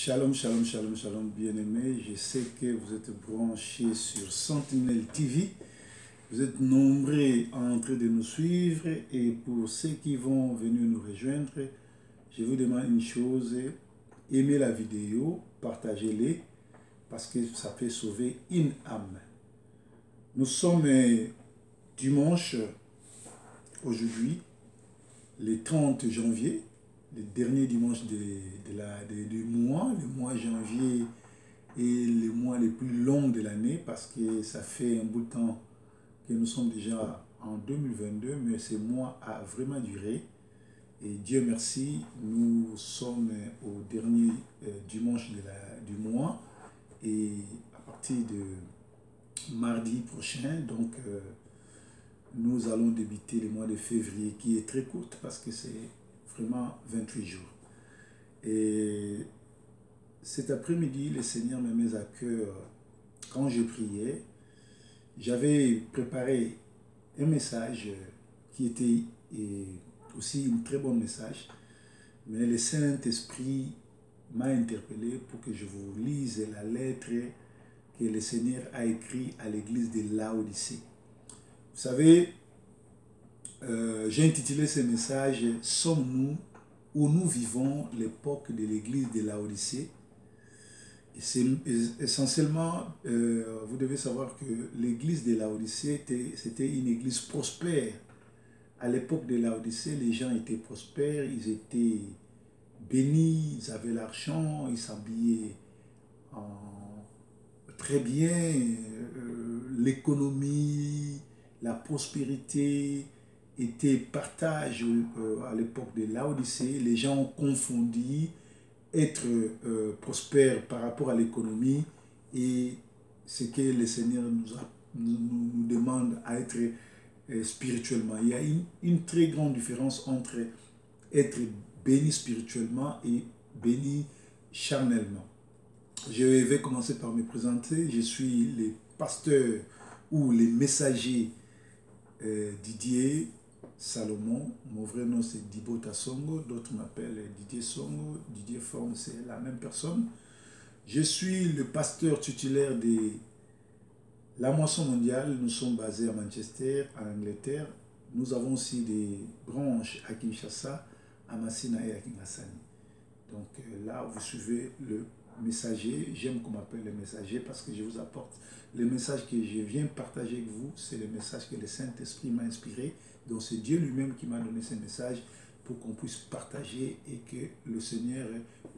Shalom, shalom, shalom, shalom, bien-aimés. Je sais que vous êtes branchés sur Sentinelle TV. Vous êtes nombreux en train de nous suivre. Et pour ceux qui vont venir nous rejoindre, je vous demande une chose. Aimez la vidéo, partagez-les, parce que ça fait sauver une âme. Nous sommes dimanche, aujourd'hui, le 30 janvier. Le dernier dimanche du mois, le mois janvier est le mois le plus long de l'année parce que ça fait un bout de temps que nous sommes déjà en 2022, mais ce mois a vraiment duré. Et Dieu merci, nous sommes au dernier dimanche du mois et à partir de mardi prochain, donc nous allons débuter le mois de février qui est très court parce que c'est vraiment 28 jours. Et cet après-midi, le Seigneur me met à cœur, quand je priais, j'avais préparé un message qui était aussi un très bon message, mais le Saint-Esprit m'a interpellé pour que je vous lise la lettre que le Seigneur a écrite à l'église de Laodicée. Vous savez, j'ai intitulé ce message « Sommes-nous où nous vivons l'époque de l'église de Laodicée ?» Essentiellement, vous devez savoir que l'église de Laodicée, c'était une église prospère. À l'époque de Laodicée, les gens étaient prospères, ils étaient bénis, ils avaient l'argent, ils s'habillaient très bien, l'économie, la prospérité était partage à l'époque de Laodicée. Les gens ont confondu être prospère par rapport à l'économie et ce que le Seigneur nous demande à être spirituellement. Il y a une très grande différence entre être béni spirituellement et béni charnellement. Je vais commencer par me présenter. Je suis le pasteur ou le messager Didier Salomon. Mon vrai nom c'est Dibota Songo, d'autres m'appellent Didier Songo, Didier Forme, c'est la même personne. Je suis le pasteur titulaire de la Moisson Mondiale. Nous sommes basés à Manchester, en Angleterre. Nous avons aussi des branches à Kinshasa, à Massina et à Kingasani. Donc là, vous suivez le messager. J'aime qu'on m'appelle le messager parce que je vous apporte le message que je viens partager avec vous. C'est le message que le Saint-Esprit m'a inspiré. Donc c'est Dieu lui-même qui m'a donné ce message pour qu'on puisse partager et que le Seigneur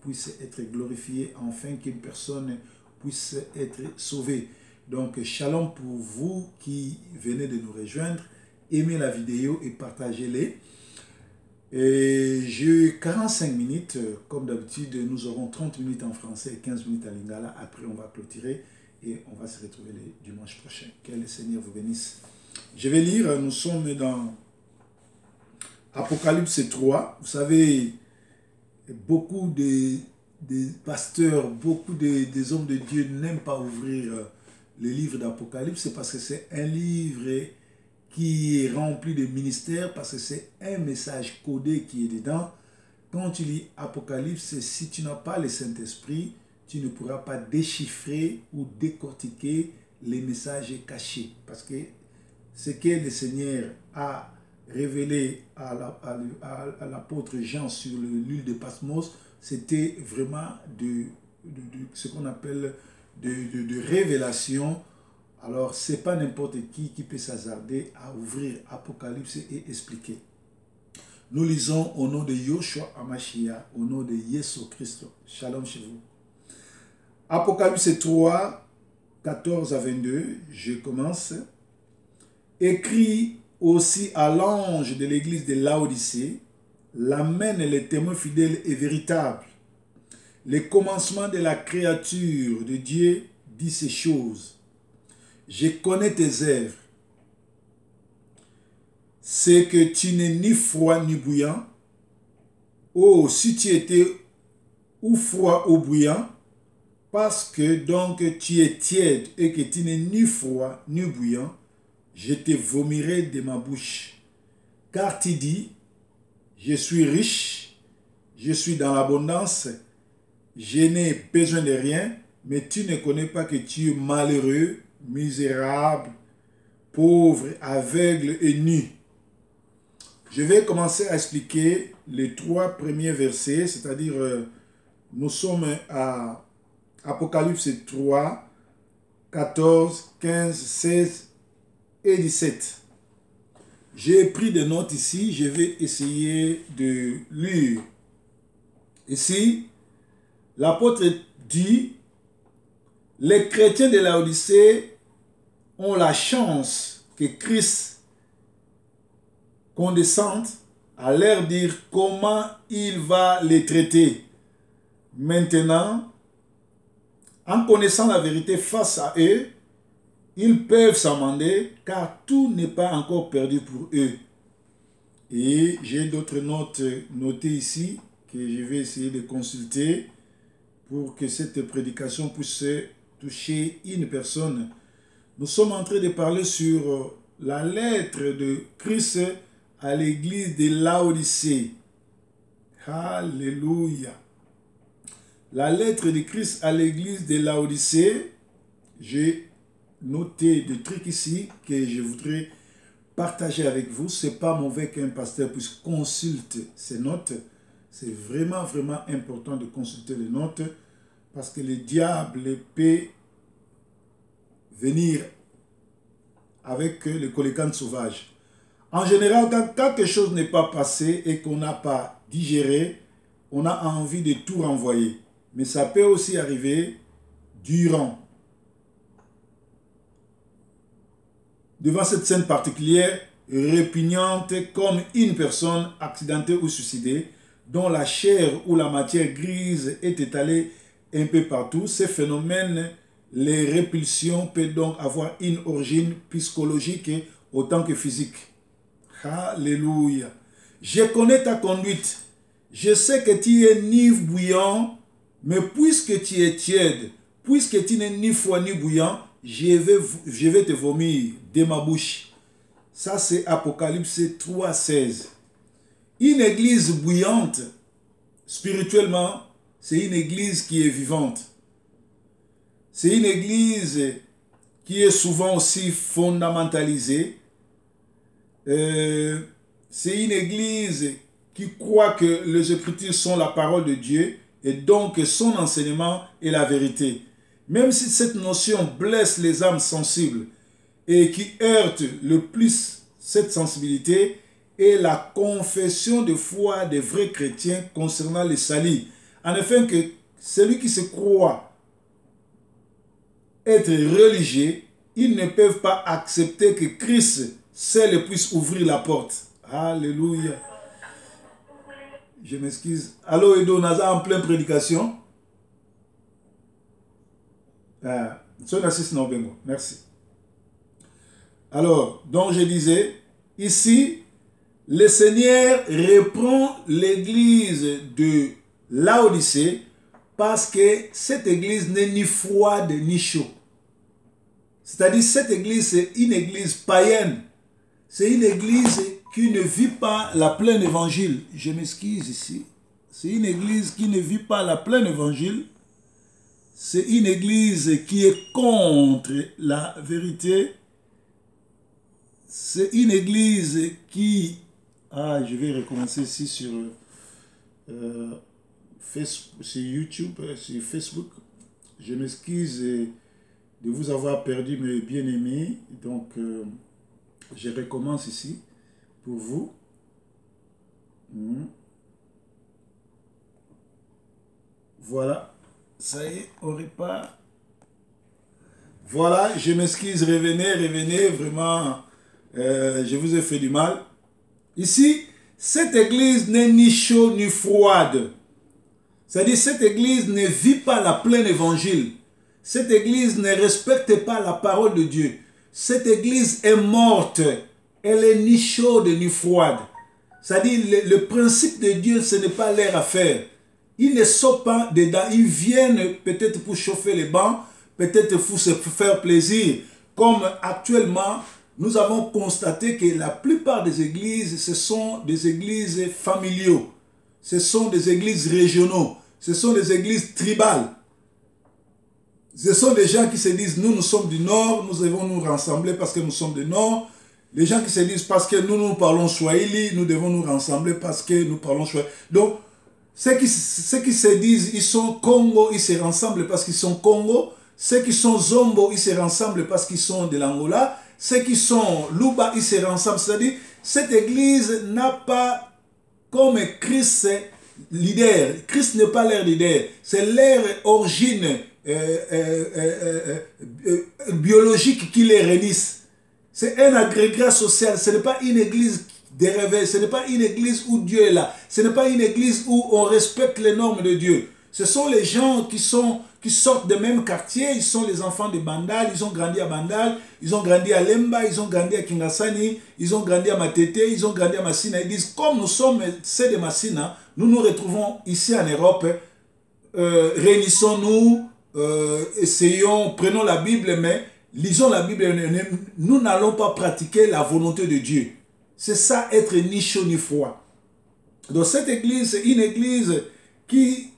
puisse être glorifié afin qu'une personne puisse être sauvée. Donc shalom pour vous qui venez de nous rejoindre. Aimez la vidéo et partagez-les. Et j'ai 45 minutes, comme d'habitude, nous aurons 30 minutes en français et 15 minutes en lingala. Après, on va clôturer et on va se retrouver le dimanche prochain. Que le Seigneur vous bénisse. Je vais lire, nous sommes dans Apocalypse 3. Vous savez, beaucoup de pasteurs, beaucoup des hommes de Dieu n'aiment pas ouvrir le livre d'Apocalypse parce que c'est un livre qui est rempli de ministères, parce que c'est un message codé qui est dedans. Quand tu lis Apocalypse, si tu n'as pas le Saint-Esprit, tu ne pourras pas déchiffrer ou décortiquer les messages cachés. Parce que ce que le Seigneur a révélé à l'apôtre Jean sur l'île de Patmos, c'était vraiment ce qu'on appelle de révélation. Alors, ce n'est pas n'importe qui peut s'hasarder à ouvrir Apocalypse et expliquer. Nous lisons au nom de Yoshua Hamashiach, au nom de Yesu Christ. Shalom chez vous. Apocalypse 3, 14 à 22, je commence. Écrit aussi à l'ange de l'église de Laodicée, l'Amen est le témoin fidèle et véritable. Le commencement de la créature de Dieu dit ces choses. Je connais tes œuvres. C'est que tu n'es ni froid ni bouillant. Oh, si tu étais ou froid ou bouillant, parce que donc tu es tiède et que tu n'es ni froid ni bouillant, je te vomirai de ma bouche. Car tu dis, je suis riche, je suis dans l'abondance je n'ai besoin de rien, mais tu ne connais pas que tu es malheureux, misérable, pauvre, aveugle et nu. Je vais commencer à expliquer les 3 premiers versets, c'est-à-dire nous sommes à Apocalypse 3, 14, 15, 16 et 17. J'ai pris des notes ici, je vais essayer de lire. Ici, l'apôtre dit, les chrétiens de Laodicée ont la chance que Christ condescende à leur dire comment il va les traiter. Maintenant, en connaissant la vérité face à eux, ils peuvent s'amender car tout n'est pas encore perdu pour eux. Et j'ai d'autres notes notées ici que je vais essayer de consulter pour que cette prédication puisse toucher une personne. Nous sommes en train de parler sur la lettre de Christ à l'église de Laodicée. Alléluia. La lettre de Christ à l'église de Laodicée, j'ai noté des trucs ici que je voudrais partager avec vous. Ce n'est pas mauvais qu'un pasteur puisse consulter ses notes. C'est vraiment, vraiment important de consulter les notes parce que le diable peut venir avec le collécan sauvage. En général, quand quelque chose n'est pas passé et qu'on n'a pas digéré, on a envie de tout renvoyer. Mais ça peut aussi arriver durant. Devant cette scène particulière, répugnante comme une personne accidentée ou suicidée, dont la chair ou la matière grise est étalée un peu partout, ces phénomènes, les répulsions peuvent donc avoir une origine psychologique autant que physique. Alléluia. Je connais ta conduite. Je sais que tu es ni bouillant, mais puisque tu es tiède, puisque tu n'es ni froid ni bouillant, je vais te vomir de ma bouche. Ça, c'est Apocalypse 3, 16. Une église bouillante, spirituellement, c'est une église qui est vivante. C'est une église qui est souvent aussi fondamentalisée. C'est une église qui croit que les Écritures sont la parole de Dieu et donc son enseignement est la vérité. Même si cette notion blesse les âmes sensibles et qui heurte le plus cette sensibilité est la confession de foi des vrais chrétiens concernant le salut. En effet, que celui qui se croit être religieux, ils ne peuvent pas accepter que Christ seul puisse ouvrir la porte. Alléluia. Je m'excuse. Allô Edo, Naza en pleine prédication. Merci. Alors, donc je disais, ici, le Seigneur reprend l'église de Laodicée parce que cette église n'est ni froide ni chaud. C'est-à-dire cette église, c'est une église païenne. C'est une église qui ne vit pas la pleine évangile. Je m'excuse ici. C'est une église qui ne vit pas la pleine évangile. C'est une église qui est contre la vérité. C'est une église qui... je vais recommencer ici sur YouTube, sur Facebook. Je m'excuse de vous avoir perdu mes bien-aimés. Donc, je recommence ici pour vous. Voilà. Ça y est, on repart. Voilà, je m'excuse, revenez, vraiment, je vous ai fait du mal. Ici, cette église n'est ni chaude ni froide. C'est-à-dire, cette église ne vit pas la pleine évangile. Cette église ne respecte pas la parole de Dieu. Cette église est morte. Elle est ni chaude ni froide. C'est-à-dire, le principe de Dieu, ce n'est pas leur affaire. Ils ne sont pas dedans. Ils viennent peut-être pour chauffer les bancs, peut-être pour se faire plaisir. Comme actuellement, nous avons constaté que la plupart des églises, ce sont des églises familiaux. Ce sont des églises régionaux. Ce sont des églises tribales. Ce sont des gens qui se disent, nous sommes du Nord, nous devons nous rassembler parce que nous sommes du Nord. Les gens qui se disent, parce que nous parlons Swahili, nous devons nous rassembler parce que nous parlons Swahili. Donc, ceux qui se disent, ils sont Congo, ils se rassemblent parce qu'ils sont Congo. Ceux qui sont Zombo, ils se rassemblent parce qu'ils sont de l'Angola. Ceux qui sont Luba, ils se rassemblent. C'est-à-dire, cette église n'a pas comme Christ leader. Christ n'est pas leur leader. C'est leur origine biologique qui les réunissent. C'est un agrégat social. Ce n'est pas une église de réveil. Ce n'est pas une église où Dieu est là. Ce n'est pas une église où on respecte les normes de Dieu. Ce sont les gens qui sortent des mêmes quartiers. Ils sont les enfants de Bandal. Ils ont grandi à Bandal. Ils ont grandi à Lemba. Ils ont grandi à Kingasani. Ils ont grandi à Matete. Ils ont grandi à Massina. Ils disent, comme nous sommes ceux de Massina, nous nous retrouvons ici en Europe. Réunissons-nous. Essayons, prenons la Bible, mais lisons la Bible. Nous n'allons pas pratiquer la volonté de Dieu. C'est ça, être ni chaud ni froid. Donc cette église, c'est une église qui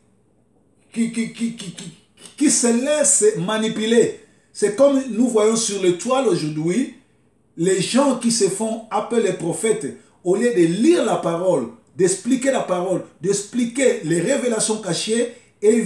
se laisse manipuler. C'est comme nous voyons sur le toile aujourd'hui, les gens qui se font appeler les prophètes, au lieu de lire la parole, d'expliquer la parole, d'expliquer les révélations cachées, et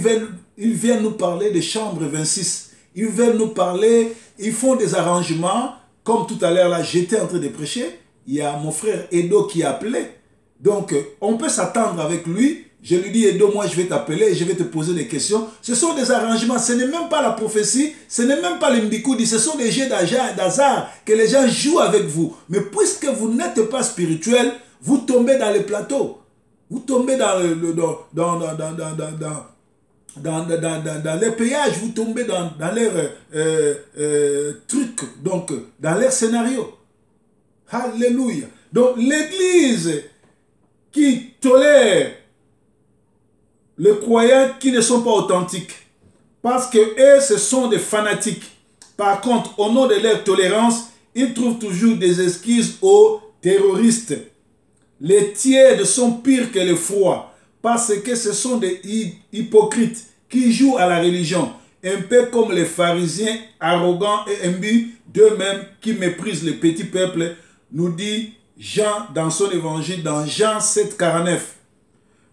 ils viennent nous parler de Chambre 26. Ils viennent nous parler, ils font des arrangements, comme tout à l'heure là, j'étais en train de prêcher, il y a mon frère Edo qui appelait. Donc, on peut s'attendre avec lui. Je lui dis, Edo, moi je vais t'appeler et je vais te poser des questions. Ce sont des arrangements, ce n'est même pas la prophétie, ce n'est même pas le Mbikoudi, ce sont des jeux d'hasard que les gens jouent avec vous. Mais puisque vous n'êtes pas spirituel, vous tombez dans les plateaux. Vous tombez dans les péages, vous tombez dans leurs trucs, donc dans leurs scénarios. Alléluia. Donc l'église qui tolère les croyants qui ne sont pas authentiques, parce que eux, ce sont des fanatiques. Par contre, au nom de leur tolérance, ils trouvent toujours des excuses aux terroristes. Les tièdes sont pires que les froids, parce que ce sont des hypocrites qui jouent à la religion, un peu comme les pharisiens arrogants et imbus d'eux-mêmes qui méprisent le petit peuple, nous dit Jean dans son évangile, dans Jean 7, 49.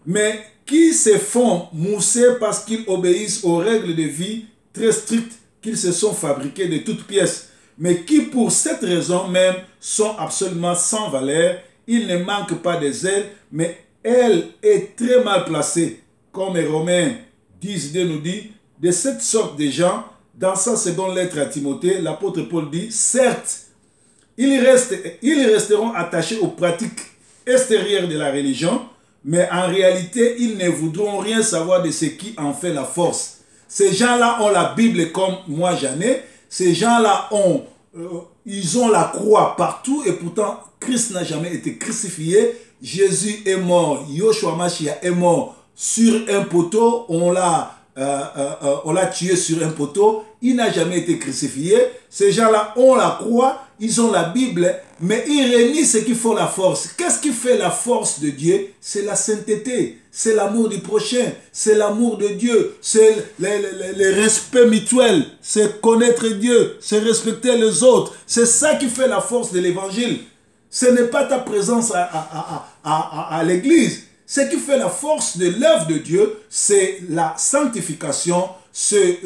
Mais qui se font mousser parce qu'ils obéissent aux règles de vie très strictes qu'ils se sont fabriquées de toutes pièces, mais qui pour cette raison même sont absolument sans valeur. Ils ne manquent pas de zèle, mais elle est très mal placée. Comme Romains 10 nous dit, de cette sorte de gens, dans sa seconde lettre à Timothée, l'apôtre Paul dit, certes, ils resteront attachés aux pratiques extérieures de la religion, mais en réalité, ils ne voudront rien savoir de ce qui en fait la force. Ces gens-là ont la Bible comme moi j'en ai. Ces gens-là ils ont la croix partout et pourtant, Christ n'a jamais été crucifié. Jésus est mort, Yoshua Mashiach est mort sur un poteau, on l'a tué sur un poteau, il n'a jamais été crucifié. Ces gens-là ont la croix, ils ont la Bible, mais ils renient ce qui fait la force. Qu'est-ce qui fait la force de Dieu? C'est la sainteté, c'est l'amour du prochain, c'est l'amour de Dieu, c'est le respect mutuel, c'est connaître Dieu, c'est respecter les autres. C'est ça qui fait la force de l'évangile. Ce n'est pas ta présence à l'église. Ce qui fait la force de l'œuvre de Dieu, c'est la sanctification, c'est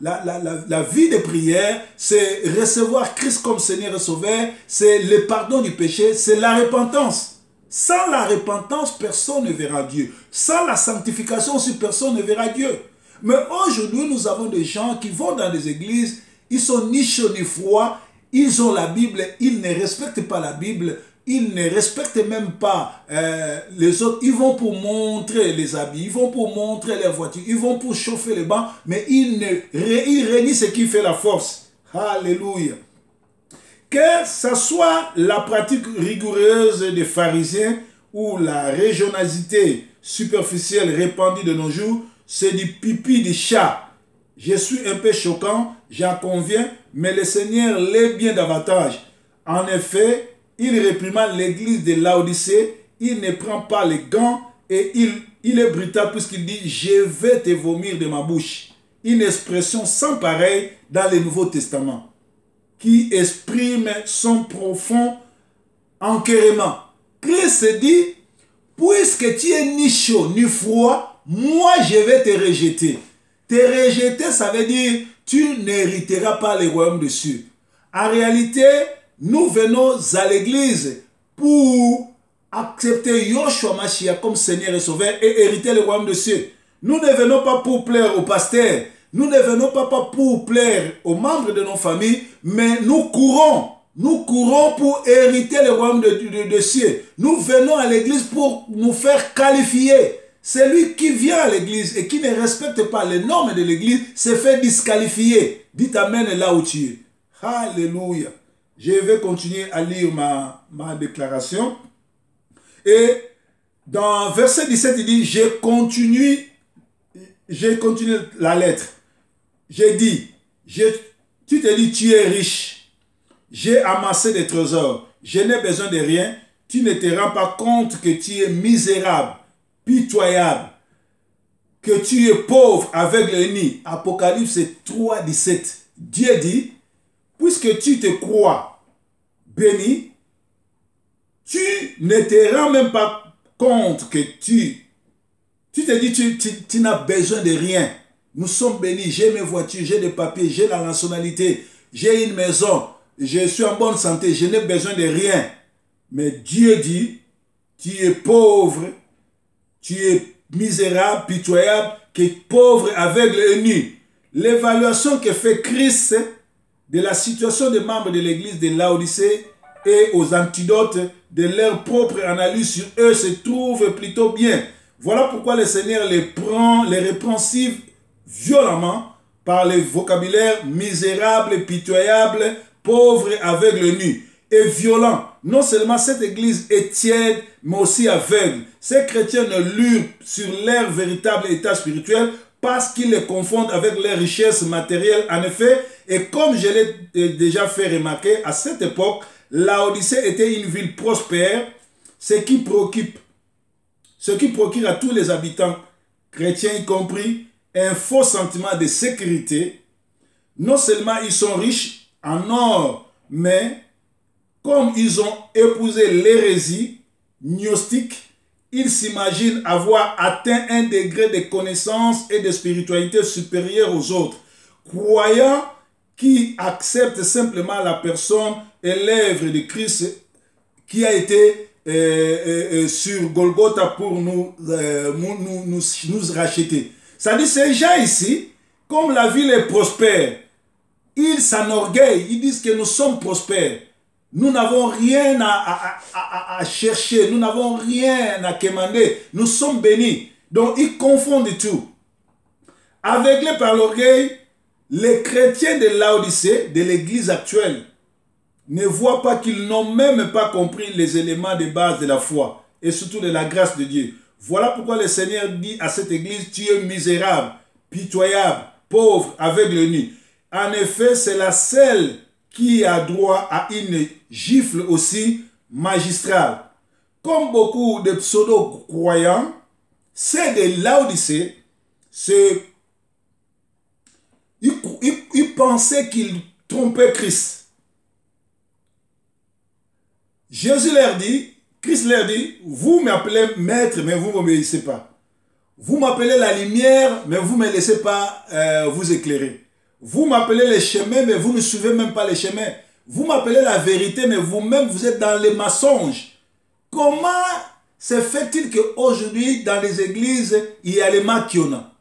la vie de prière, c'est recevoir Christ comme Seigneur et Sauveur, c'est le pardon du péché, c'est la repentance. Sans la repentance, personne ne verra Dieu. Sans la sanctification aussi, personne ne verra Dieu. Mais aujourd'hui, nous avons des gens qui vont dans des églises, ils sont ni chauds ni froids, ils ont la Bible, ils ne respectent pas la Bible, ils ne respectent même pas les autres. Ils vont pour montrer les habits, ils vont pour montrer les voitures, ils vont pour chauffer les bancs, mais ils renient ce qui fait la force. Alléluia. Que ce soit la pratique rigoureuse des pharisiens ou la régionalité superficielle répandue de nos jours, c'est du pipi de chat. Je suis un peu choquant, j'en conviens, mais le Seigneur l'est bien davantage. En effet, il réprimande l'église de Laodicée, il ne prend pas les gants et il il est brutal puisqu'il dit « Je vais te vomir de ma bouche ». Une expression sans pareille dans le Nouveau Testament qui exprime son profond enquérement. Christ dit « Puisque tu es ni chaud ni froid, moi je vais te rejeter ». Te rejeter, ça veut dire « Tu n'hériteras pas le royaume des cieux ». En réalité, nous venons à l'église pour accepter Yoshua Mashiach comme Seigneur et Sauveur et hériter le royaume des cieux. Nous ne venons pas pour plaire au pasteur, nous ne venons pas pour plaire aux membres de nos familles, mais nous courons pour hériter le royaume des cieux. Nous venons à l'église pour nous faire qualifier. Celui qui vient à l'église et qui ne respecte pas les normes de l'église se fait disqualifier. Dites Amen là où tu es. Alléluia. Je vais continuer à lire ma déclaration. Et dans verset 17, il dit, j'ai continué la lettre. J'ai dit, tu te dis, tu es riche. J'ai amassé des trésors. Je n'ai besoin de rien. Tu ne te rends pas compte que tu es misérable, pitoyable, que tu es pauvre, aveugle et nu. Apocalypse 3, 17. Dieu dit, puisque tu te crois béni, tu ne te rends même pas compte que tu te dis, tu n'as besoin de rien. Nous sommes bénis, j'ai mes voitures, j'ai des papiers, j'ai la nationalité, j'ai une maison, je suis en bonne santé, je n'ai besoin de rien. Mais Dieu dit, tu es pauvre, tu es misérable, pitoyable, qui est pauvre, aveugle et nu. L'évaluation que fait Christ de la situation des membres de l'église de Laodicée et aux antidotes de leur propre analyse sur eux se trouve plutôt bien. Voilà pourquoi le Seigneur les reprend si violemment par le vocabulaire misérable, pitoyable, pauvre, aveugle, nu. Et violent. Non seulement cette église est tiède, mais aussi aveugle. Ces chrétiens ne lurent sur leur véritable état spirituel parce qu'ils les confondent avec leurs richesses matérielles. En effet, et comme je l'ai déjà fait remarquer, à cette époque, Laodicée était une ville prospère, ce qui procure à tous les habitants, chrétiens y compris, un faux sentiment de sécurité. Non seulement ils sont riches en or, mais comme ils ont épousé l'hérésie gnostique, ils s'imaginent avoir atteint un degré de connaissance et de spiritualité supérieur aux autres. Croyants qui acceptent simplement la personne et l'œuvre de Christ qui a été sur Golgotha pour nous racheter. Ça dit, ces gens ici, comme la ville est prospère, ils s'enorgueillent, ils disent que nous sommes prospères. Nous n'avons rien à chercher, nous n'avons rien à quémander, nous sommes bénis. Donc ils confondent tout. Aveuglés par l'orgueil, les chrétiens de Laodicée, de l'église actuelle, ne voient pas qu'ils n'ont même pas compris les éléments de base de la foi et surtout de la grâce de Dieu. Voilà pourquoi le Seigneur dit à cette église, tu es misérable, pitoyable, pauvre, aveugle, nu. En effet, c'est la seule qui a droit à une gifle aussi magistrale. Comme beaucoup de pseudo-croyants, c'est de Laodicée, ils pensaient qu'ils trompaient Christ. Jésus leur dit, Christ leur dit, vous m'appelez maître, mais vous ne m'obéissez pas. Vous m'appelez la lumière, mais vous ne me laissez pas vous éclairer. Vous m'appelez les chemins, mais vous ne suivez même pas les chemins. Vous m'appelez la vérité, mais vous-même, vous êtes dans les mensonges. Comment se fait-il qu'aujourd'hui, dans les églises, il y a les maquiona?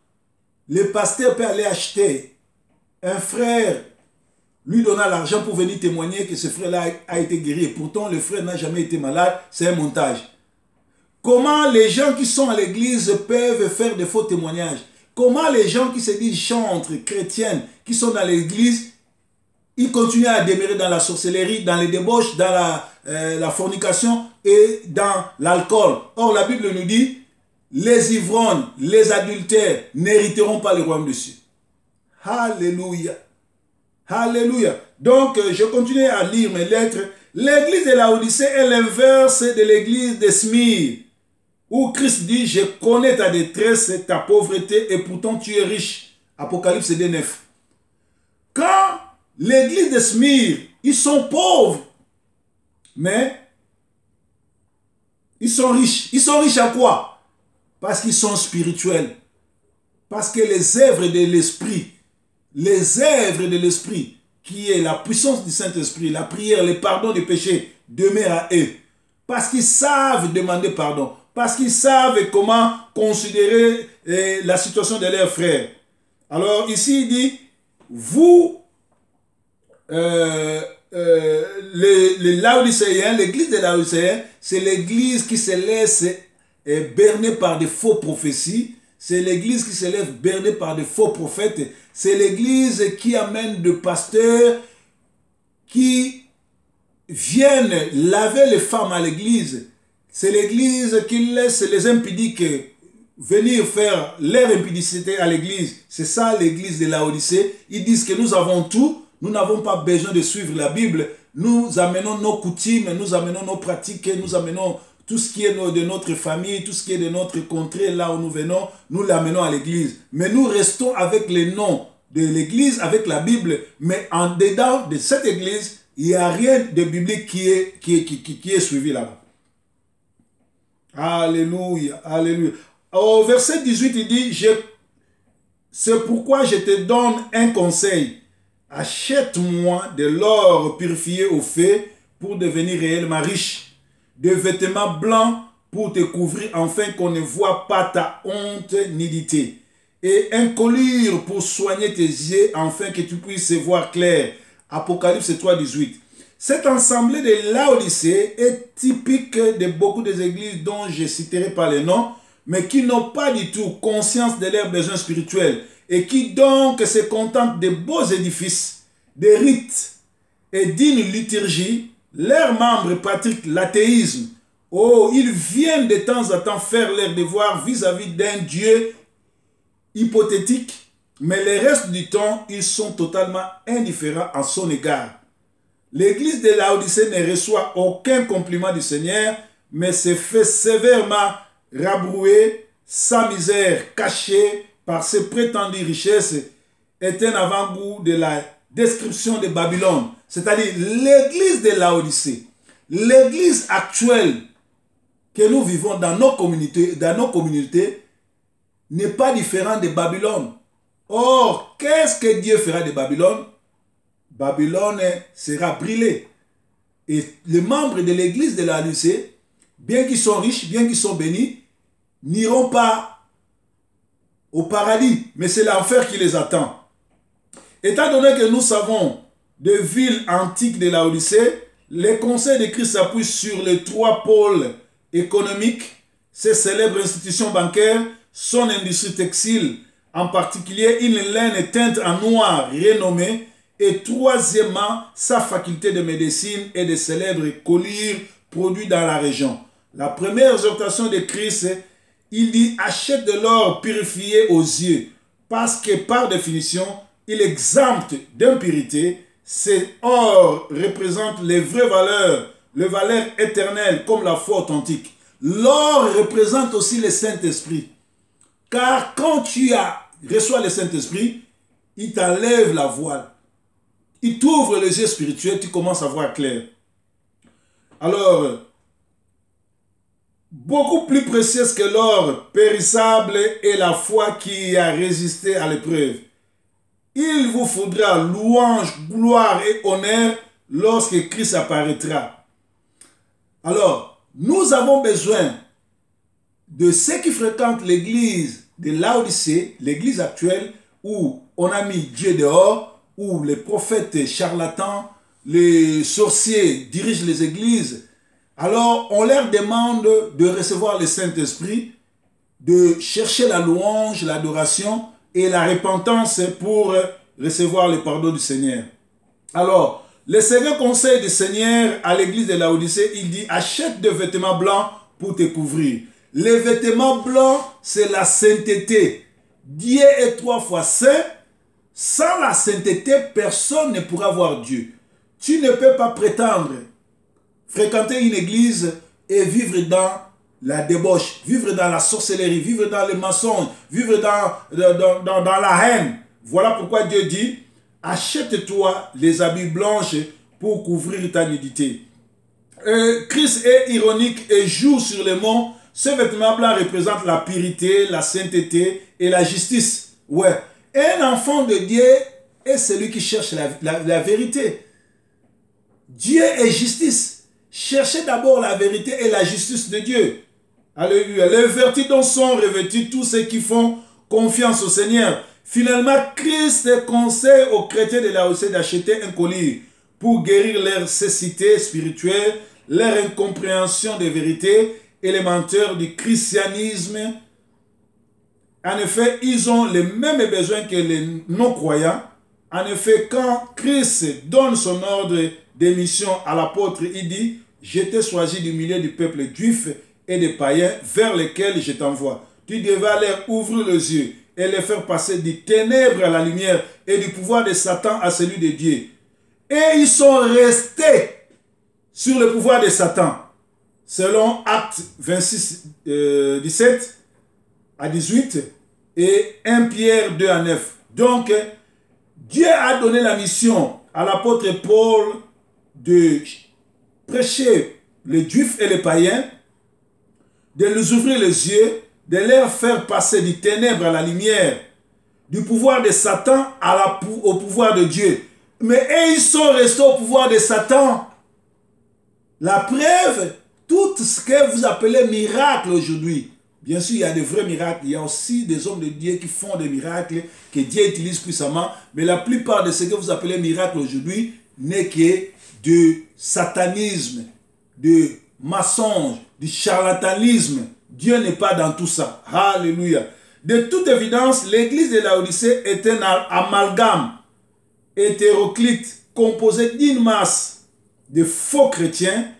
Le pasteur peut aller acheter un frère, lui donnant l'argent pour venir témoigner que ce frère-là a été guéri. Et pourtant, le frère n'a jamais été malade. C'est un montage. Comment les gens qui sont à l'église peuvent faire de faux témoignages? Comment les gens qui se disent chantres, chrétiennes, qui sont dans l'église, ils continuent à demeurer dans la sorcellerie, dans les débauches, dans la fornication et dans l'alcool? Or, la Bible nous dit, les ivrognes, les adultères n'hériteront pas le royaume des cieux. Alléluia. Alléluia. Donc, je continue à lire mes lettres. L'église de Laodicée est l'inverse de l'église de Smyrne. où Christ dit, je connais ta détresse, ta pauvreté, et pourtant tu es riche. Apocalypse 2:9. Quand l'église de Smyrne, ils sont pauvres, mais ils sont riches. Ils sont riches à quoi? Parce qu'ils sont spirituels. Parce que les œuvres de l'esprit, qui est la puissance du Saint-Esprit, la prière, le pardon des péchés, demeurent à eux. Parce qu'ils savent demander pardon. Parce qu'ils savent comment considérer la situation de leurs frères. Alors ici, il dit, vous, les Laodicéens, l'église des Laodicéens, c'est l'église qui se laisse berner par des faux prophéties. C'est l'église qui se laisse berner par des faux prophètes. C'est l'église qui amène des pasteurs qui viennent laver les femmes à l'église. C'est l'église qui laisse les impudiques venir faire leur impudicité à l'église. C'est ça l'église de Laodicée. Ils disent que nous avons tout. Nous n'avons pas besoin de suivre la Bible. Nous amenons nos coutumes, nous amenons nos pratiques, nous amenons tout ce qui est de notre famille, tout ce qui est de notre contrée, là où nous venons, nous l'amenons à l'église. Mais nous restons avec les noms de l'église, avec la Bible. Mais en dedans de cette église, il n'y a rien de biblique qui est suivi là-bas. Alléluia, alléluia. Au verset 18, il dit, c'est pourquoi je te donne un conseil. Achète-moi de l'or purifié au feu pour devenir réellement riche, de vêtements blancs pour te couvrir afin qu'on ne voit pas ta honte nudité, et un collier pour soigner tes yeux afin que tu puisses voir clair. Apocalypse 3:18. Cette assemblée de Laodicée est typique de beaucoup des églises dont je citerai pas les noms, mais qui n'ont pas du tout conscience de leurs besoins spirituels et qui donc se contentent de beaux édifices, de rites et d'une liturgie. Leurs membres pratiquent l'athéisme. Oh, ils viennent de temps en temps faire leur devoir vis-à-vis d'un Dieu hypothétique, mais le reste du temps, ils sont totalement indifférents à son égard. L'église de Laodicée ne reçoit aucun compliment du Seigneur, mais se fait sévèrement rabrouer. Sa misère cachée par ses prétendues richesses est un avant-goût de la description de Babylone. C'est-à-dire l'église de Laodicée, l'église actuelle que nous vivons dans nos communautés n'est pas différente de Babylone. Or, qu'est-ce que Dieu fera de Babylone? Babylone sera brûlée. Et les membres de l'église de Laodicée, bien qu'ils soient riches, bien qu'ils soient bénis, n'iront pas au paradis, mais c'est l'enfer qui les attend. Étant donné que nous savons de villes antiques de Laodicée, les conseils de Christ s'appuient sur les trois pôles économiques, ses célèbres institutions bancaires, son industrie textile, en particulier une laine teinte en noir renommée, et troisièmement, sa faculté de médecine et de célèbres collyres produits dans la région. La première exhortation de Christ, il dit, achète de l'or purifié aux yeux, parce que par définition, il exempte d'impurité. Cet or représente les vraies valeurs, les valeurs éternelles comme la foi authentique. L'or représente aussi le Saint-Esprit. Car quand tu reçois le Saint-Esprit, il t'enlève la voile. Il t'ouvre les yeux spirituels, tu commences à voir clair. Alors, beaucoup plus précieuse que l'or périssable est la foi qui a résisté à l'épreuve. Il vous faudra louange, gloire et honneur lorsque Christ apparaîtra. Alors, nous avons besoin de ceux qui fréquentent l'église de Laodicée, l'église actuelle, où on a mis Dieu dehors, où les prophètes charlatans, les sorciers dirigent les églises. Alors, on leur demande de recevoir le Saint-Esprit, de chercher la louange, l'adoration et la repentance pour recevoir le pardon du Seigneur. Alors, le second conseil du Seigneur à l'église de Laodicée, il dit, achète des vêtements blancs pour te couvrir. Les vêtements blancs, c'est la sainteté. Dieu est 3 fois saint. Sans la sainteté, personne ne pourra voir Dieu. Tu ne peux pas prétendre fréquenter une église et vivre dans la débauche, vivre dans la sorcellerie, vivre dans le mensonge, vivre dans la haine. Voilà pourquoi Dieu dit, achète-toi les habits blanches pour couvrir ta nudité. Christ est ironique et joue sur les mots. Ce vêtement blanc représente la pureté, la sainteté et la justice. Ouais. Un enfant de Dieu est celui qui cherche la vérité. Dieu est justice. Cherchez d'abord la vérité et la justice de Dieu. Alléluia. Les vertus dont sont revêtus tous ceux qui font confiance au Seigneur. Finalement, Christ conseille aux chrétiens de Laodicée d'acheter un collier pour guérir leur cécité spirituelle, leur incompréhension des vérités élémentaires du christianisme. En effet, ils ont les mêmes besoins que les non-croyants. En effet, quand Christ donne son ordre de mission à l'apôtre, il dit, « Je t'ai choisi du milieu du peuple juif et des païens vers lesquels je t'envoie. Tu devras leur ouvrir les yeux et les faire passer des ténèbres à la lumière et du pouvoir de Satan à celui de Dieu. » Et ils sont restés sur le pouvoir de Satan. Selon Actes 26, 17 à 18 et 1 Pierre 2 à 9. Donc, Dieu a donné la mission à l'apôtre Paul de prêcher les juifs et les païens, de les ouvrir les yeux, de leur faire passer du ténèbre à la lumière, du pouvoir de Satan au pouvoir de Dieu. Mais ils sont restés au pouvoir de Satan. La preuve, tout ce que vous appelez miracle aujourd'hui, bien sûr, il y a de vrais miracles, il y a aussi des hommes de Dieu qui font des miracles, que Dieu utilise puissamment, mais la plupart de ce que vous appelez miracle aujourd'hui n'est que de satanisme, de mensonge, du charlatanisme. Dieu n'est pas dans tout ça. Alléluia. De toute évidence, l'église de Laodicée est un amalgame hétéroclite composé d'une masse de faux chrétiens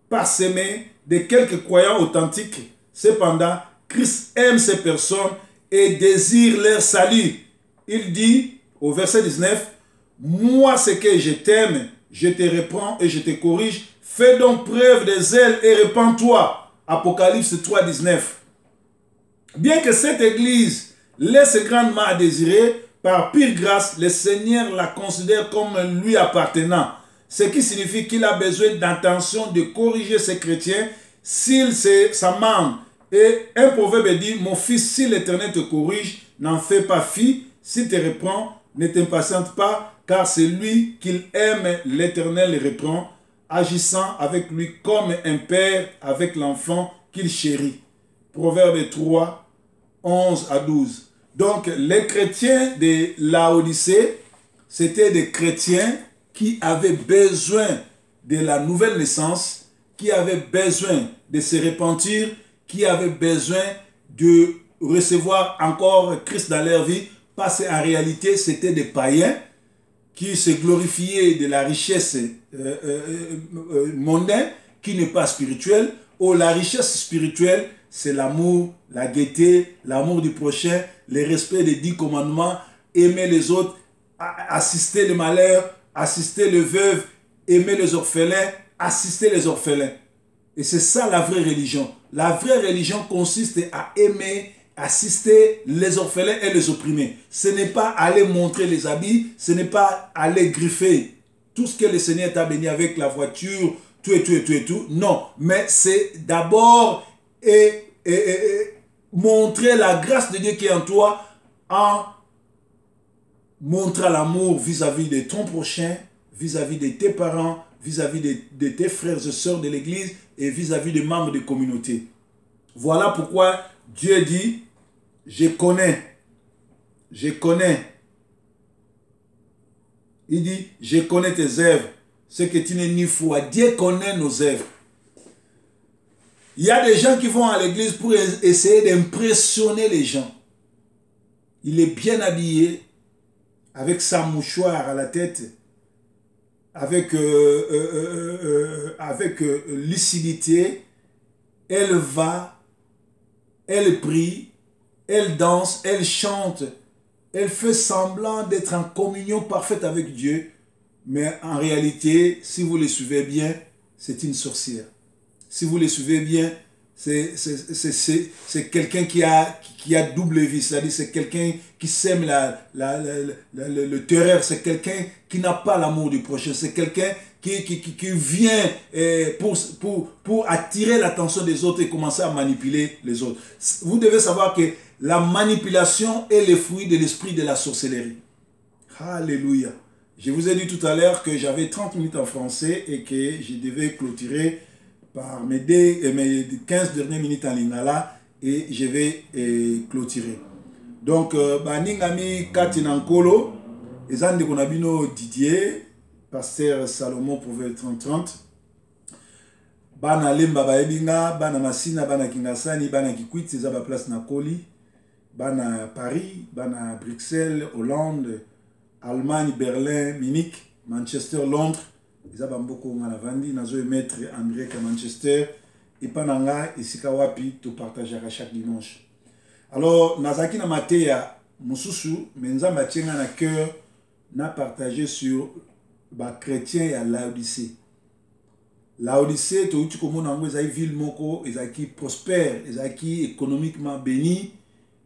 parsemés de quelques croyants authentiques. Cependant, Christ aime ces personnes et désire leur salut. Il dit au verset 19, « Moi, ce que je t'aime, je te reprends et je te corrige. Fais donc preuve de zèle et répands-toi. » Apocalypse 3, 19. Bien que cette église laisse grandement à désirer, par pure grâce, le Seigneur la considère comme lui appartenant. Ce qui signifie qu'il a besoin d'intention de corriger ses chrétiens s'ils s'amendent. Et un proverbe dit, « Mon fils, si l'Éternel te corrige, n'en fais pas fi. S'il te reprend, ne t'impatiente pas, car c'est lui qu'il aime, l'Éternel le reprend, agissant avec lui comme un père avec l'enfant qu'il chérit. » Proverbe 3, 11 à 12. Donc, les chrétiens de Laodicée, c'était des chrétiens qui avaient besoin de la nouvelle naissance, qui avaient besoin de se repentir, qui avaient besoin de recevoir encore Christ dans leur vie, parce qu'en réalité, c'était des païens qui se glorifiaient de la richesse mondaine, qui n'est pas spirituelle, ou la richesse spirituelle, c'est l'amour, la gaieté, l'amour du prochain, le respect des 10 commandements, aimer les autres, assister les malheurs, assister les veuves, aimer les orphelins, assister les orphelins. Et c'est ça la vraie religion. La vraie religion consiste à aimer, assister les orphelins et les opprimés. Ce n'est pas aller montrer les habits, ce n'est pas aller griffer tout ce que le Seigneur t'a béni avec la voiture, tout et tout et tout et tout. Non, mais c'est d'abord montrer la grâce de Dieu qui est en toi en montrant l'amour vis-à-vis de ton prochain, vis-à-vis de tes parents, vis-à-vis de tes frères et sœurs de l'église et vis-à-vis des membres de communauté. Voilà pourquoi Dieu dit, je connais. Il dit, je connais tes œuvres, ce que tu n'es ni fou. Dieu connaît nos œuvres. Il y a des gens qui vont à l'église pour essayer d'impressionner les gens. Il est bien habillé, avec sa mouchoir à la tête, avec lucidité. Elle va, elle prie, elle danse, elle chante, elle fait semblant d'être en communion parfaite avec Dieu. Mais en réalité, si vous le suivez bien, c'est une sorcière. Si vous le suivez bien, c'est quelqu'un qui a double vie, c'est-à-dire c'est quelqu'un qui sème le terreur, c'est quelqu'un qui n'a pas l'amour du prochain, c'est quelqu'un qui vient pour attirer l'attention des autres et commencer à manipuler les autres. Vous devez savoir que la manipulation est le fruit de l'esprit de la sorcellerie. Alléluia. Je vous ai dit tout à l'heure que j'avais 30 minutes en français et que je devais clôturer par mes 15 dernières minutes en lingala et je vais clôturer. Donc, Ningami Katinankolo, Ezande Konabino Didier, Pasteur Salomon Proverbe 30-30, Bana Lemba Baebinga, Bana Masina, Bana Kingasani, Bana Kikwit, c'est la place Nakoli, Bana Paris, Bana Bruxelles, Hollande, Allemagne, Berlin, Munich, Manchester, Londres. Ils ont beaucoup de vandi. Nous avons maître André à Manchester. Et Pananga et Sikawapi, tout partager chaque dimanche. Alors, Nazaki na Matéa, Moussousou, mais nous avons un cœur, n'a partagé sur les chrétiens et Laodicée. Laodicée, tout le monde a une ville moko, ils ont prospère, ils ont économiquement béni.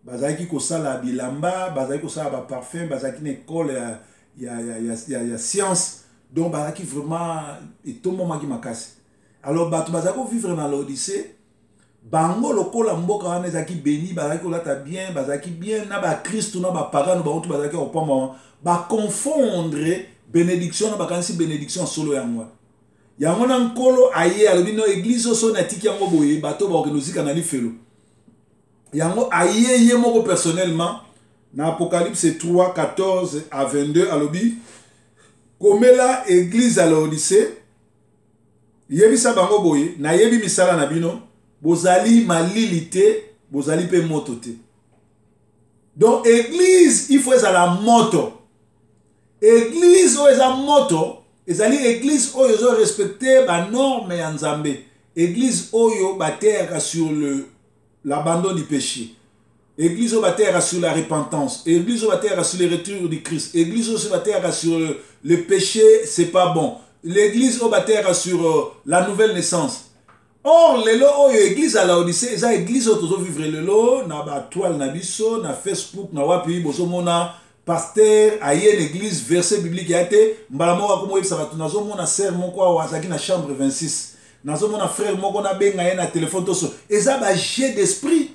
Bazaki ko sala bilamba, bazaki ko sala ba parfum, bazaki une école il y a science, donc bazaki vraiment et tout moment qui makasi. Alors batu bazako vivre dans l'Odyssée, bango lokola mboka wana ezaki béni, bazaki ko lata bien, bazaki bien na ba Christ na ba pagan ba otu bazaki au pamba ba confondre bénédiction na ba kansi bénédiction solo ya moi. Yango na nkolo aye alobino église so na tiki yango boye bato ba okenozika na lifelo. Yango aye moko personnellement dans Apocalypse 3, 14 à 22 alobi komela église à l'Odyssée yebisa bango boye na yebi misala na bino bozali malilité bozali pe moto te. Donc église il faut ça la moto. Église o eza moto ezali église oyo zo respecter ba norme ya Nzambe. Église oyo bateka sur l'abandon du péché. Église au bataille sur la repentance. Église au bataille sur le retour du Christ. Église au bataille sur le péché, c'est pas bon. L'église au bataille sur la nouvelle naissance. Or, les lots, l'église à l'Odyssée, c'est l'église où tu vivre le lot, na ba toile na biso, na Facebook, na wapi, bozo mona pasteur, aye l'église verset biblique y a été, mbalamo wa komo yebisa batu nazo mona sœur moko wa zaki na chambre 26. Nazo mona frère moko na benga ye na téléphone toso. Eza ba jet d'esprit.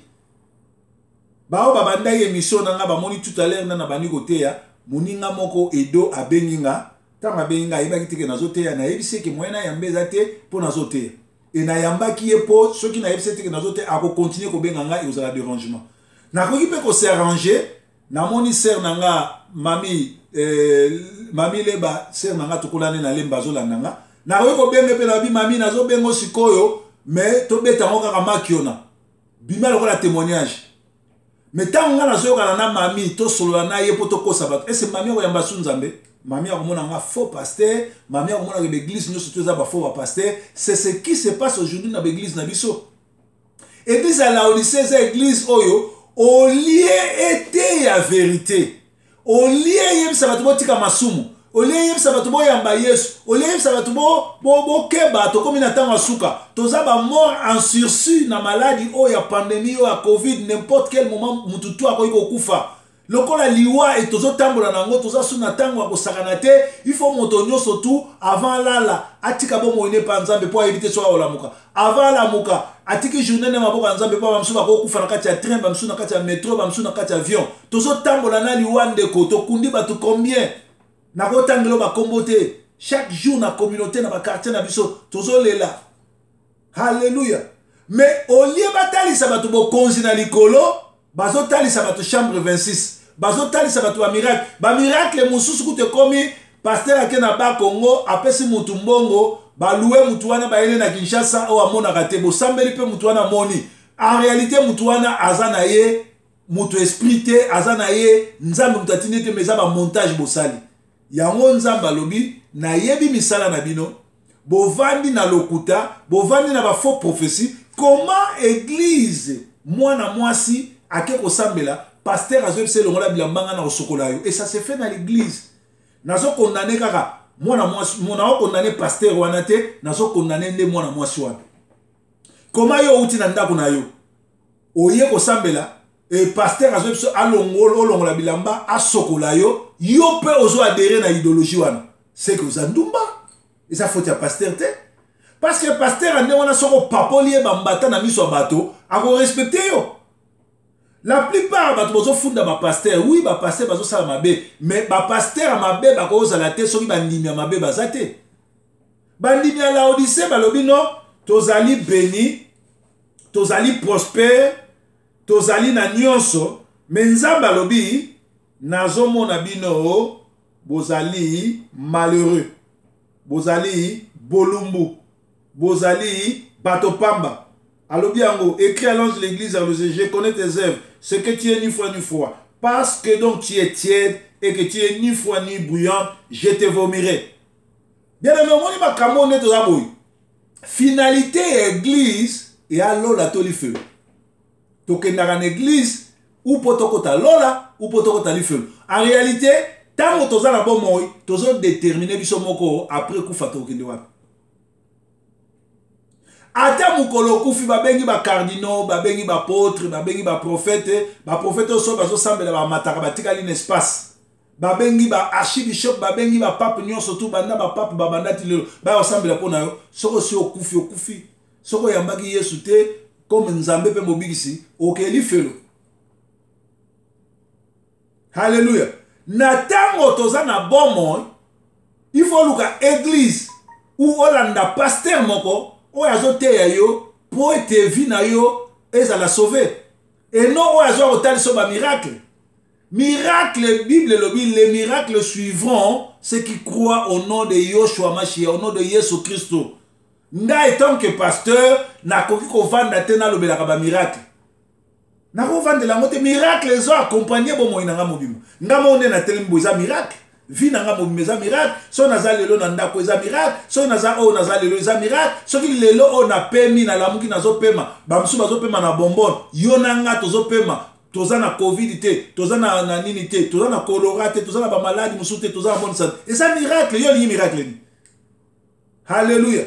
Ba o babanda émission nanga ba moni tout à l'heure na bani côté ya, moninga moko edo abenginga, tanga benga yeba kitike nazo te ya na yebise ke moyena yambeza te po nazo te. Et na yamba qui est pour ceux qui n'avaient pas été nazote à continuer ko benganga et aux ala dérangement. Na ko ki pe ko s'arranger, na moni ser nanga mami mami leba ser nanga tokolane na lemba zo nanga. Na ko benga pe na bi mami nazo bengo sikoyo, mais to beta ngo kaka makiona. Bima lokola témoignage. Mais tant nga nazo kala na mami to solo na ye poto ko sabat. Est-ce mami ko yamba sunzambe? Mami a un faux pasteur, mami a un l'église, nous sommes tous faux pasteur. C'est ce qui se passe aujourd'hui dans l'église Nabiso. Église à Laodicée, c'est l'église Oyo, au lieu était la vérité. Au lieu ça va te tika masumu. Au lieu ça va te yamba yesu. Au lieu ça va te bo keba to comme inatanga suka. Toza ba mort en sursis na maladie o ya pandémie o ya Covid n'importe quel moment mututu akoyiko kufa. Lokola liwa et tozo tambola nango toza suna tango akosakana te, il faut motonyo surtout avant lala atika bo moine pa nzambe po éviter so olamuka. Avant la muka atiki journée na maboka nzambe pa bamsu bako kufa na kati ya train, bamsu na kati ya métro, bamsu na kati ya avion. Tozo tambola na liwa ndeko to kundi batu combien na ko tangelo ba kombote chaque jour na communauté na ba quartier na biso tozo lela. Alléluia. Mais au lieu batali sabatu bo konzi na likolo bazo tali sabatu chambre 26. Bazo tali sabatu ba miracle. Ba miracle mususu kute komi pasteur akena ba Congo apesi mutu mbongo ba louer mutu wana ba ele na Kinshasa o amona kate bo sambeli pe mutu wana moni. En réalité mutu wana azana ye mutu esprit te azana ye nzambe mutatine te meza ba montage bosali. Yango nzamba lobi na yebi misala na bino bovandi na lokuta bovandi na ba faux prophétie. Comment église mwana mwasi ake kosambela pasteur azobse longola bilambanga na osokola yo et ça se fait dans l'église. Nazo condamné kaka mwana mwasi mona o condamné pasteur wana te nazo condamné nde mwana mwasi wana. Comment yo outi na ndako na yo? Oye ko sambela et pasteur azo biso alongo la bilamba asokola yo pe ozo adhérer na idéologie wana. C'est que ozandumba. Et ça faut ya pasteur te. Parce que pasteur ande wana soko papoli bambata na miso bato, ako respecter yo. La plupart bato bozo funda ba pasteur, oui ba pasteur bazo sala mabe, mais ba pasteur mabe ba ko zala te soki bandimi mabe bazate. Bandimi ya Laodicée balobi non, tozali béni, tozali prospère, tozali na nyonso, mais Nzambe alobi nazomona bino bozali malheureux, bozali bolumbu, bozali batopamba. Alobi yango écrit à l'ange de l'église à l'osé, je connais tes œuvres, ce que tu es ni foi ni foi, parce que donc tu es tiède et que tu es ni foi ni bouillant, je te vomirai. Bien aimé, on ma kamo ne toza boy. Finalité église et alors la tolifeu. Tokendara église ou potokota lola ou potokota lifeu. En réalité, tant que toza na bon moy, tozo déterminer biso moko après kufa tokende wapi. Ata mukolo kufi babengi ba cardinaux, babengi ba apôtres, babengi ba prophètes so bazo sambela ba mataka batikali n'espace. Babengi ba archibishop, babengi ba pape nyon surtout banda ba pape ba banda tilelo. Ba osambela pona yo, soko si okufi. Soko yambaki Yesu te comme Nzambe pe mobigisi, okeli felo. Alléluia. Na tango toza na bon il faut luka église ou olanda pasteur moko o azote ya yo po ete vi na yo ezala sauver. Et non o azo otali so ba miracle. Miracle, Bible lobi, les miracles suivront ceux qui croient au nom de Yoshua Mashiach, au nom de Yesu Christo. Nga étant que pasteur, na koki ko vanda te na lobelaka ba miracle. Na ko vanda la mote miracle les ont accompagné bon mo inanga mobimo. Nga mo ne na telembo za miracle. Vi na nga mobimo za miracle, so naza lelo na ndako za miracle, so naza o naza lelo za miracle, so ki lelo o na pemi na lamuki nazo pema, ba msu bazo pema na bonbon, yo na nga tozo pema. Toza na Covid te, toza na nini te, toza na choléra te, toza na ba maladie musu te, toza na bonne santé. Et ça miracle, yo li miracle ni. Alléluia.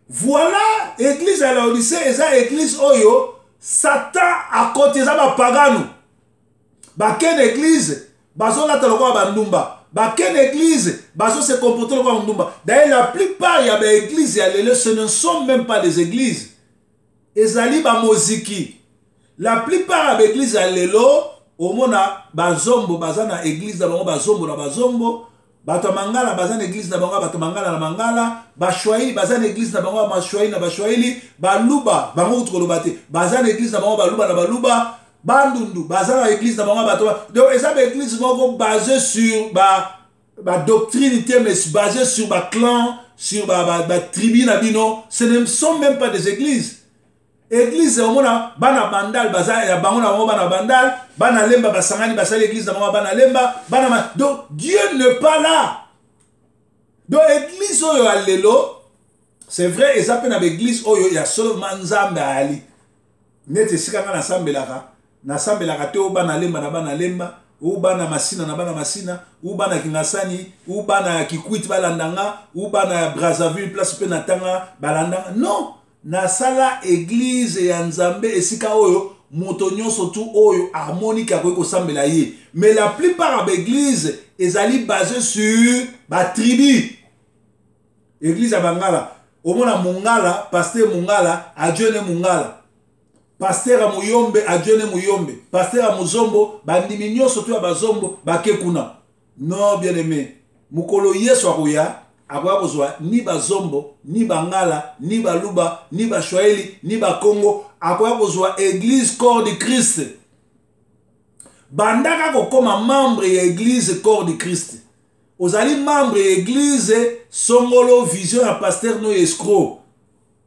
Voilà église à Laodicée, et ça église oyo Satan à côté ça ba pagano. Ba ken église, bazo la toloko ba ndumba. Ba ken église, bazo se comporter comme ndumba. D'ailleurs la plupart il y a des églises, ce ne sont même pas des églises. Ezali ba moziki. La plupart des églises à l'élo, au mona bazombo bazana église da bango bazombo na bazombo, bato mangala bazana église na bango bato mangala na mangala, bashwaili bazana église na bango bashwaili na bashwaili, baluba bango utkoloba te, bazana église na bango baluba na baluba, bandundu bazana église na bango bato. Donc eza ba église moko basée sur ba doctrine mais basée sur ba clan, sur ba tribu na bino, ce ne sont même pas des églises. Église omona bana bandal baza ya bango na bana bandal bana lemba basangani basali église na bana lemba bana. Donc Dieu n'est pas là. Donc église oyo alelo c'est vrai et ça peut na église oyo ya seulement Nzambe ali nete sikanga na sambelaka te o bana lemba na bana lemba ou bana masina na bana masina ou bana kingasani ou bana kikwit balandanga ou bana Brazzaville place pe na tanga balandanga. Non. Na sala église ya Nzambe esika oyo moto nyonso tu oyo harmonika ko sambela ye. Mais la plupart des églises ezali basées sur ba tribu. Église ya Bangala, omona Mungala, pasteur Mungala, adjone Mungala. Pasteur a Muyombe, adjone Muyombe. Pasteur a Muzombo, bandimi nyonso tu ya bazombo bakekuna. Non bien aimé, mukolo Yesu akoya akoya kozwa ni bazombo, ni bangala, ni baluba, ni bashwaili, ni bakongo, akoya kozwa église corps de Christ. Bandaka kokoma membre ya église corps de Christ. Ozali membre ya église songolo vision ya pasteur no escroc.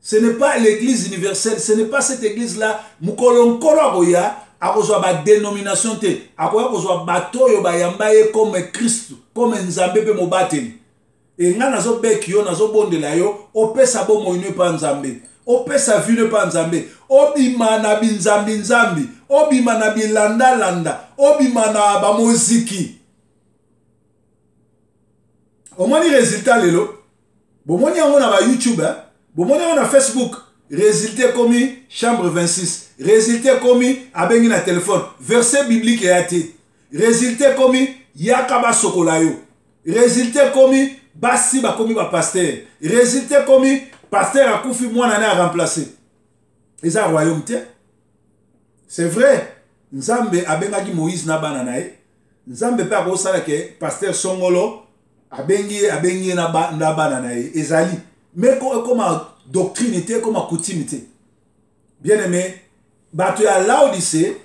Ce n'est pas l'église universelle, ce n'est pas cette église là. Mukolo nkolo akoya akozwa ba dénomination te. Akoya kozwa bato yo bayamba ye comme Christ, comme Nzambe pe mobateli. Et nga nazo beki yo nazo bondela yo opesa bomo ine pa Nzambe, opesa vile pa Nzambe, obima na binzambi nzambi, obima na bilanda landa, obima na ba muziki. Omoni résultat lelo, bomoni yango na ba YouTube, bomoni yango na Facebook, résultat commis chambre 26, résultat commis abengi na téléphone, verset biblique et athée, résultat commis yakaba sokolayo, résultat commis basi ba commis ba pasteur, résultat commis pasteur a koufi mwana na remplacer. Et ça royaume te. C'est vrai. Nzambe abengaki Moïse na bana na ye. Nzambe pe akosala ke pasteur Songolo abengi na bana na ye. Ezali. Mais comme doctrine te, comme coutume te. Bien aimé, bato ya Laodicée,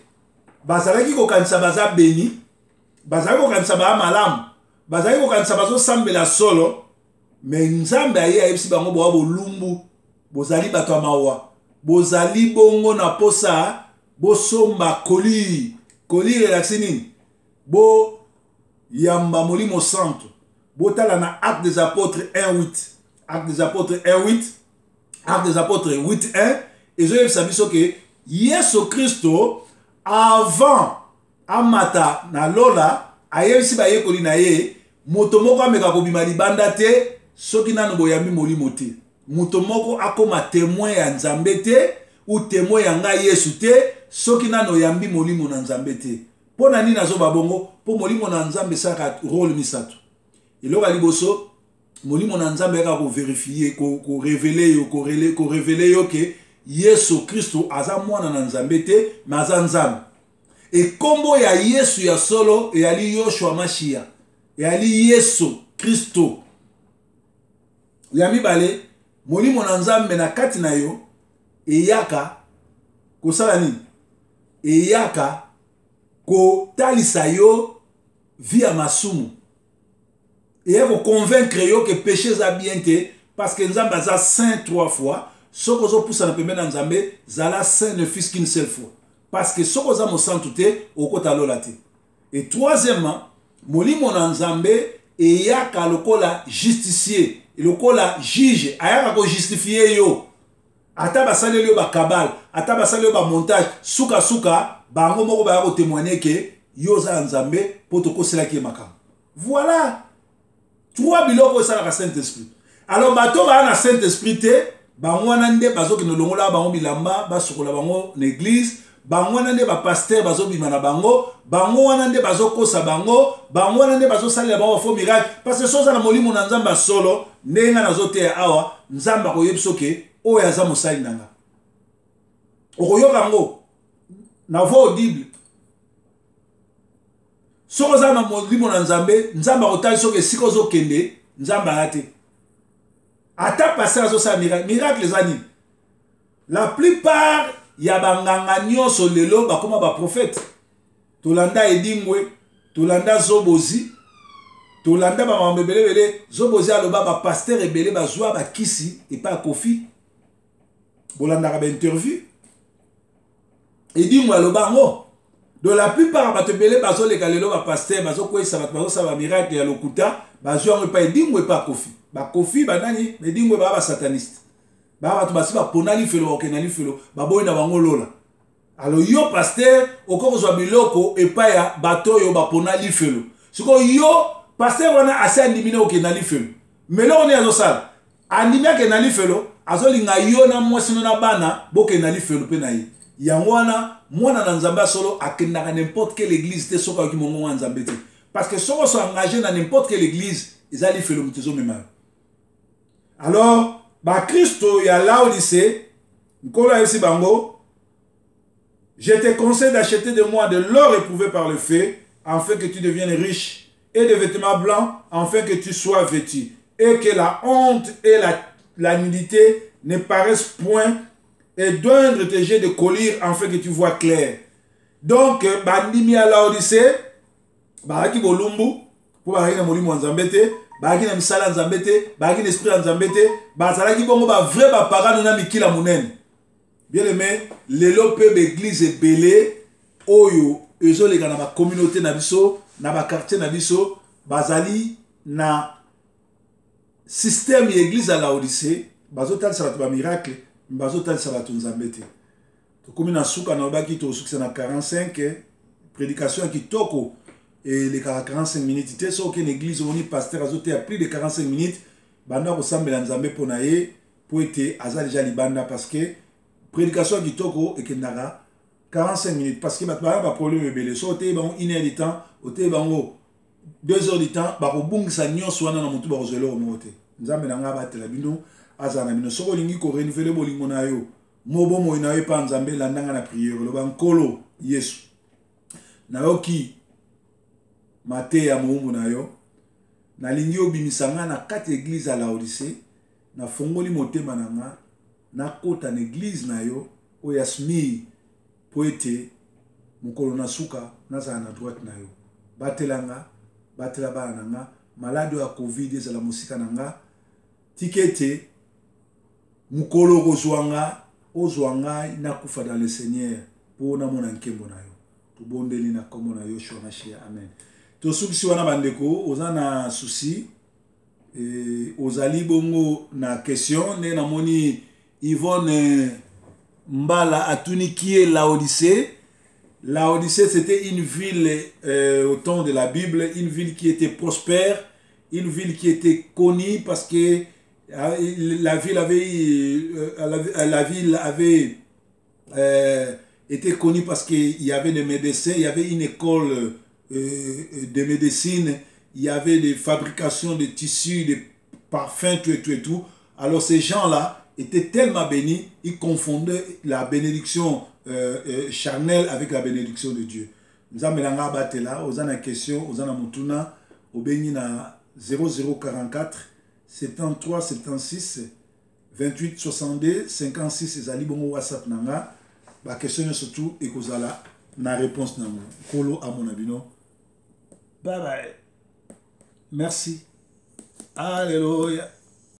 bazalaki ko kanisa baza béni, bazalaki ko kanisa ba malamu, bazalaki ko kanisa bazo sambela solo, mais Nzambe aye ayebisi bango bo lumbu, bozali bato mawa. Bozali bongo na posa bosomba koli relaxé nini bo yamba molimo santo botala na Actes des Apôtres 1:8, Actes des Apôtres 1:8, Actes des Apôtres 8:1, et je sais biso que Yesu Christo avant amata na lola ayebisi ba yekoli na ye moto moko ameka kobima libanda te soki nanu boyambi molimo te. Muto moko akoma témoin ya Nzambe te ou témoin ya nga Yesu te soki nano yambi molimo na Nzambe te. Pona nini nazo babongo po molimo na Nzambe saka rôle misato. Iloka liboso molimo na Nzambe ka ko vérifier ko révéler yo ke Yesu Kristo aza mwana na Nzambe te mais aza Nzambe. Et kombo ya Yesu ya solo e ali Yoshua Mashia e ali Yesu Kristo. Yami bale molimo na Nzambe na kati na yo eyaka kosala nini? Eyaka ko talisa yo via masumu. Eyaka ko convaincre yo que péché za bien te parce que Nzambe aza saint 3 fois. Soko zo poussa na pembe na Nzambe zala saint ne fils qu'une seule fois. Parce que soko za mo santu te okota lola te. Et troisièmement, molimo na Nzambe eyaka lokola justicier. Lokola juge ayaka ko justifier yo ata basali yo ba kabal ata basali yo ba montage suka bango moko ba ko témoigner que yo za Nzambe poto ko sela ki makam. Voilà trois biloko ça la Saint-Esprit. Alors bato ba na Saint-Esprit te bango wana nde bazo ki no longola bango bilamba ba sokola bango na église, bango wana nde ba pasteur bazo bima na bango wana nde bazo kosa bango wana nde bazo salela bango fo miracle parce que soza na molimo na Nzamba solo nenga nazo te awa Nzamba ko yebso ke oyo aza mosali nanga okoyoka ngo na voix audible soza na molimo na Nzamba ko tali soke siko zo kende Nzamba ate ata passer azo sa miracle zani la plupart ya banganga nyonso lelo bakoma ba prophète tolanda edingwe tolanda zobozi tolanda ba mambebele zobozi aloba ba pasteur ebele bazwa ba kisi et pas kofi bolanda ba interview edingwe aloba ngo de la plupart ba tebele bazo leka lelo ba pasteur bazo kwesa bazo sa ba miracle ya lokuta bazwa ngo pas edingwe pas kofi ba kofi ba nani edingwe ba sataniste ba tu basi ba ponali felo okenali felo ba boyina bango lola. Alors yo pasteur okoko zwa biloko epa ya bato yo ba ponali felo siko yo pasteur wana asa ndimine okenali felo melo on azo sala andimia kenali felo azo linga yo na mwasi na bana bokenali felo pe na yi yango wana mwana na Nzambe solo akendaka n'importe quelle église te soka ki mongo wa Nzambe te parce que soko so engagé na n'importe quelle église ezali felo mutezo mema. Alors ba Christo ya Laodicée nkola yesi bango je te conseille d'acheter de moi de l'or éprouvé par le feu afin que tu deviennes riche et de vêtements blancs afin que tu sois vêtu et que la honte et la nudité ne paraissent point et d'oindre tes jets de collyre afin que tu vois clair. Donc bandimi ya Laodicée ba ki bolumbu pour ba na molimo Nzambe te baki na misala Nzambe te baki na esprit Nzambe te bazalaki bongo ba vrai ba pagano na mikila munene. Bien aimé, lelo pe l'église ebele oyo ezoleka na ba communauté na biso na ba quartier na biso bazali na système l'église à Laodicée bazotal sa ba miracle bazotal sa ba Nzambe te. To komi na suka na baki to suka na 45 prédication qui toko et les 45 minutes te so que l'église oni pasteur azote a plus de 45 minutes banda ko sambela Nzambe ponaye pour être aza déjà libanda parce que prédication kitoko et kendaka 45 minutes parce que batba ba problème ebele so te ba 1 heure de temps ote ba 2 heures de temps ba ko bungisa nyonso wana na mutu ba kozelo mote nzambe na nga batela bino azana bino soko lingi ko renouveler bolingo na yo mobo mo na yo pa nzambe landanga na prière lo ba nkolo Yesu na yo ki mate ya muumbu na yo na lingi obimisanga na kati église à Laodicée na fongoli motema na nga na kota na église na yo o yasmi poete mukolo na suka nazala na droite na yo batelanga batela bana na nga malade ya covid ezala mosika na nga tikete mukolo kozwanga ozwanga na kufa dans le Seigneur po na mona nkembo na yo tubondeli na kombo na Yoshua Mashiach amen to sukisi wana bandeko ozana souci ozali bongo na question ne na moni Yvonne Mbala atuni qui est Laodicée. Laodicée c'était une ville au temps de la Bible, une ville qui était prospère, une ville qui était connue parce que la ville avait été connue parce qu'il y avait des médecins, il y avait une école de médecine, il y avait des fabrications de tissus, de parfums, tout. Alors ces gens-là étaient tellement bénis, ils confondaient la bénédiction charnelle avec la bénédiction de Dieu. Nous avons là, aux ana question, aux ana mutuna, au béni na 0044 73 76 28 62 56 ezali bongo WhatsApp nanga. Ba question surtout et kozala na réponse nanga. Kolo à mon abino. Bye bye. Merci. Alléluia.